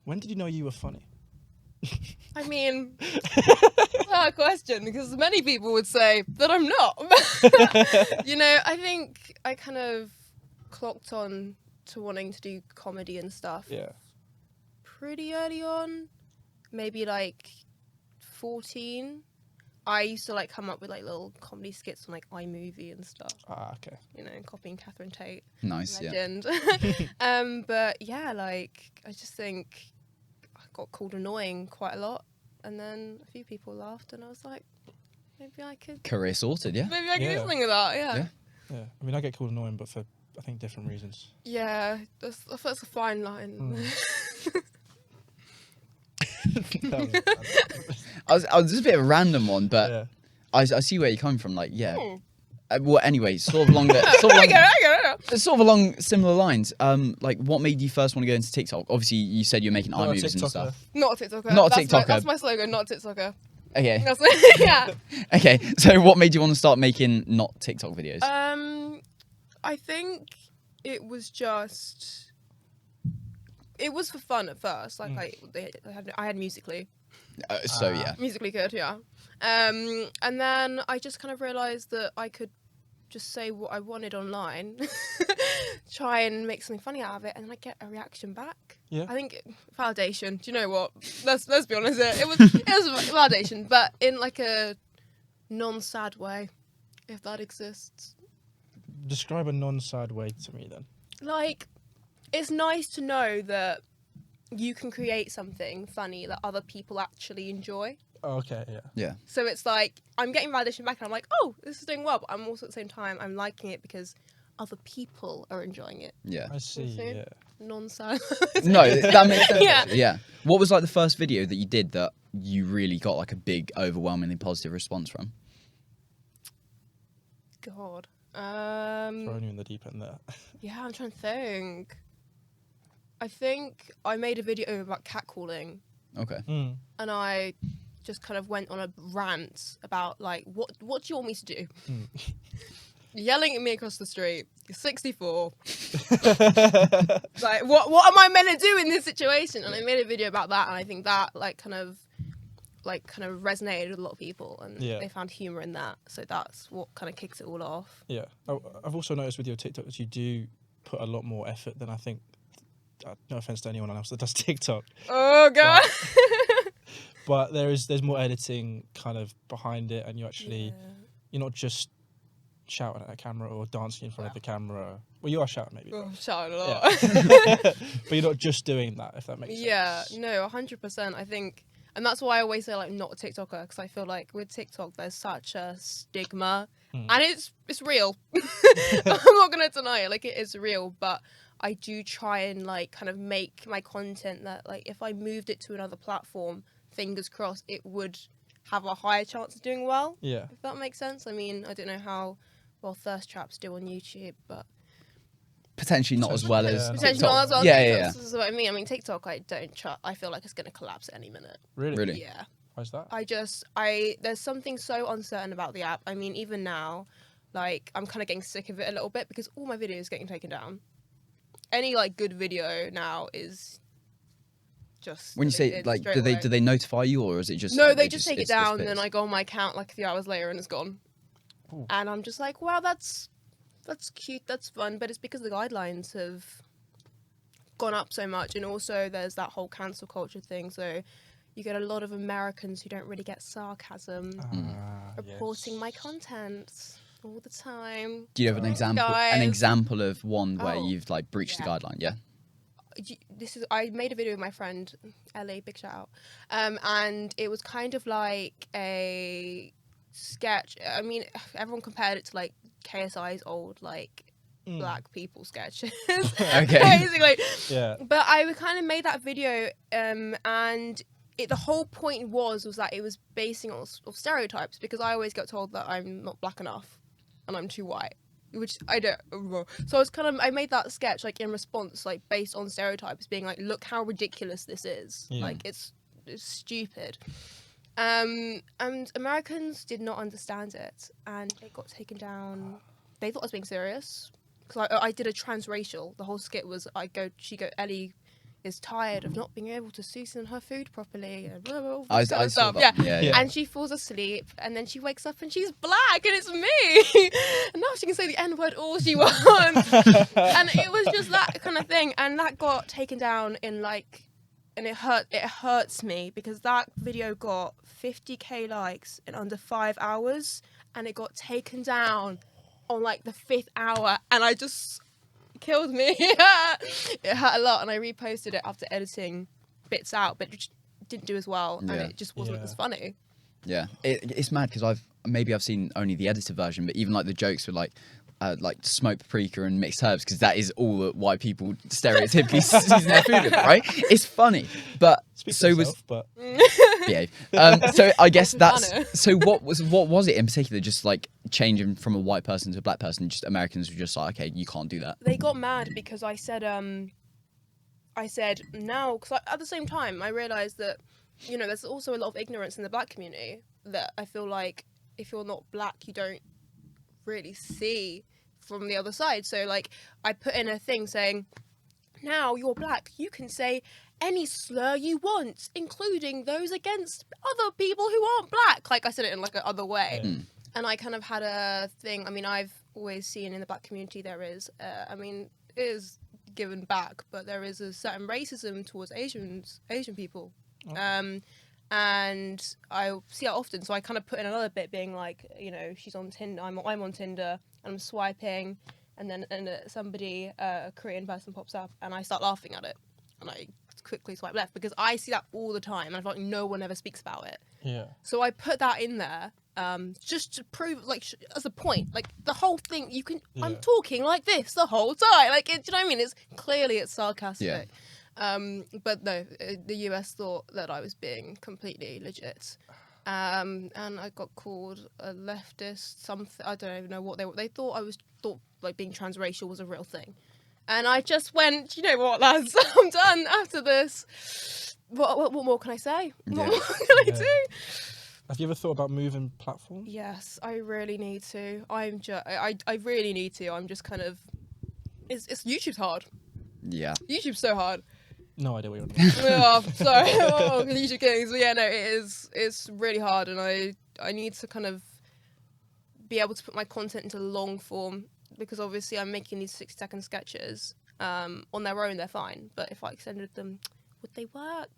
When did you know you were funny? I mean, hard question, because many people would say that I'm not. I think I kind of clocked on to wanting to do comedy and stuff Yeah. pretty early on, maybe like 14. I used to like come up with like little comedy skits on like iMovie and stuff. Ah, okay. Copying Catherine Tate. Nice, Legend. But yeah, like I just think I got called annoying quite a lot, and then a few people laughed, and I was like, maybe I could. Career sorted, yeah. Maybe I could do something with that. Yeah. Yeah. I mean, I get called annoying, but for I think different reasons. Yeah, that's a fine line. I was just a bit of a random one, but Yeah. I see where you're coming from. Like, yeah. Well, anyway, sort of along the I get it. sort of along similar lines. Like, what made you first want to go into TikTok? Obviously, you said you're making Not a iMovies and TikToker. stuff. Not a TikToker. Not a That's TikToker. That's my slogan. Not a TikToker. Okay. Yeah. Okay. So, what made you want to start making not TikTok videos? I think it was just. It was for fun at first. Like I had Musical.ly. Yeah. Musical.ly good, yeah. And then I just kind of realised that I could just say what I wanted online, try and make something funny out of it, and then I get a reaction back. Yeah. I think validation. Do you know what? Let's be honest. It was validation, but in like a non-sad way, if that exists. Describe a non-sad way to me then. Like, it's nice to know that you can create something funny that other people actually enjoy. Oh, okay, yeah. Yeah. So it's like, I'm getting validation back and I'm like, oh, this is doing well. But I'm also at the same time, I'm liking it because other people are enjoying it. Yeah. I see, yeah. Non-sad. No, that makes sense. Yeah. Yeah. What was like the first video that you did that you really got like a big, overwhelmingly positive response from? God. Throwing you in the deep end there. Yeah, I'm trying to think. I think I made a video about catcalling. Okay. And I just kind of went on a rant about like what do you want me to do? Yelling at me across the street. You're 64. Like what am I meant to do in this situation? And I made a video about that, and I think that kind of resonated with a lot of people, and they found humor in that. So that's what kind of kicks it all off. Yeah. I've also noticed with your TikToks you do put a lot more effort than I think. No offense to anyone else that does TikTok. Oh god. But there's more editing kind of behind it, and you're not just shouting at a camera or dancing in front of the camera. Well, you are shouting maybe. Oh, shouting a lot. Yeah. But you're not just doing that, if that makes sense. Yeah, no, 100%. I think, and that's why I always say like not a TikToker, because I feel like with TikTok there's such a stigma, and it's real. I'm not gonna deny it, like it is real, but I do try and like kind of make my content that like if I moved it to another platform, fingers crossed, it would have a higher chance of doing well. Yeah. If that makes sense. I mean, I don't know how well thirst traps do on YouTube, but Potentially not as well as potentially TikTok. not as well. Yeah. This is what I mean. I mean, TikTok, I don't trust. I feel like it's gonna collapse at any minute. Really? Yeah. Why's that? There's something so uncertain about the app. I mean, even now, like, I'm kind of getting sick of it a little bit because all my videos are getting taken down. Any, like, good video now is just... When you say, like, do they notify you, or is it just... No, like, they just take it down, and then I go on my account, like, a few hours later, and it's gone. Ooh. And I'm just like, wow, that's cute, that's fun, but it's because the guidelines have gone up so much, and also there's that whole cancel culture thing, so... You get a lot of Americans who don't really get sarcasm reporting my content all the time. Do you have an example? Guys. An example of one where you've like breached the guideline? Yeah. I made a video with my friend Ellie, big shout out, and it was kind of like a sketch. I mean, everyone compared it to like KSI's old like black people sketches, Okay. basically. Yeah. But I kind of made that video, and. The whole point was that it was basing on stereotypes, because I always get told that I'm not black enough and I'm too white, which I don't. So I made that sketch like in response, like based on stereotypes, being like, look how ridiculous this is. Yeah. Like it's stupid. And Americans did not understand it, and it got taken down. They thought I was being serious, because I did a transracial. The whole skit was Ellie is tired of not being able to season her food properly and blah, blah, blah, I this kind of saw stuff. that. Yeah. Yeah. And she falls asleep, and then she wakes up and she's black, and it's me. And now she can say the N-word all she wants. And it was just that kind of thing, and that got taken down in like, and it hurts me because that video got 50k likes in under 5 hours, and it got taken down on like the 5th hour, and I just killed me. It hurt a lot, and I reposted it after editing bits out, but it just didn't do as well, and it just wasn't as funny. Yeah, it's mad because I've seen only the edited version, but even like the jokes were like smoked paprika and mixed herbs, because that is all that white people stereotypically season their food with, right? It's funny, but behave. So I guess that's so. What was it in particular? Just like changing from a white person to a black person, just Americans were just like, okay, you can't do that. They got mad because I said now, because at the same time I realised that, you know, there's also a lot of ignorance in the black community that I feel like if you're not black, you don't really see from the other side. So like I put in a thing saying, now you're black, you can say any slur you want, including those against other people who aren't black. Like I said it in like a other way. And I kind of had a thing. I mean, I've always seen in the black community there is it is given back, but there is a certain racism towards Asian people. And I see that often, so I kind of put in another bit being like, you know, she's on Tinder, I'm on Tinder, and I'm swiping, and then somebody, a Korean person pops up, and I start laughing at it, and I quickly swipe left, because I see that all the time, and I feel like no one ever speaks about it. Yeah. So I put that in there, just to prove, like, as a point, like, the whole thing, you can, I'm talking like this the whole time, like, do you know what I mean? It's sarcastic. Yeah. But no, the US thought that I was being completely legit. And I got called a leftist, something, I don't even know what they thought like being transracial was a real thing. And I just went, you know what, lads, I'm done after this. What more can I say? What more can I do? Have you ever thought about moving platforms? Yes, I really need to. I really need to. I'm just kind of, it's YouTube's hard. Yeah. YouTube's so hard. No idea what you're on about. Oh, sorry. Oh, YouTube Kings. But yeah, no, it's really hard, and I need to kind of be able to put my content into long form, because obviously I'm making these 60-second sketches. On their own, they're fine, but if I extended them, would they work?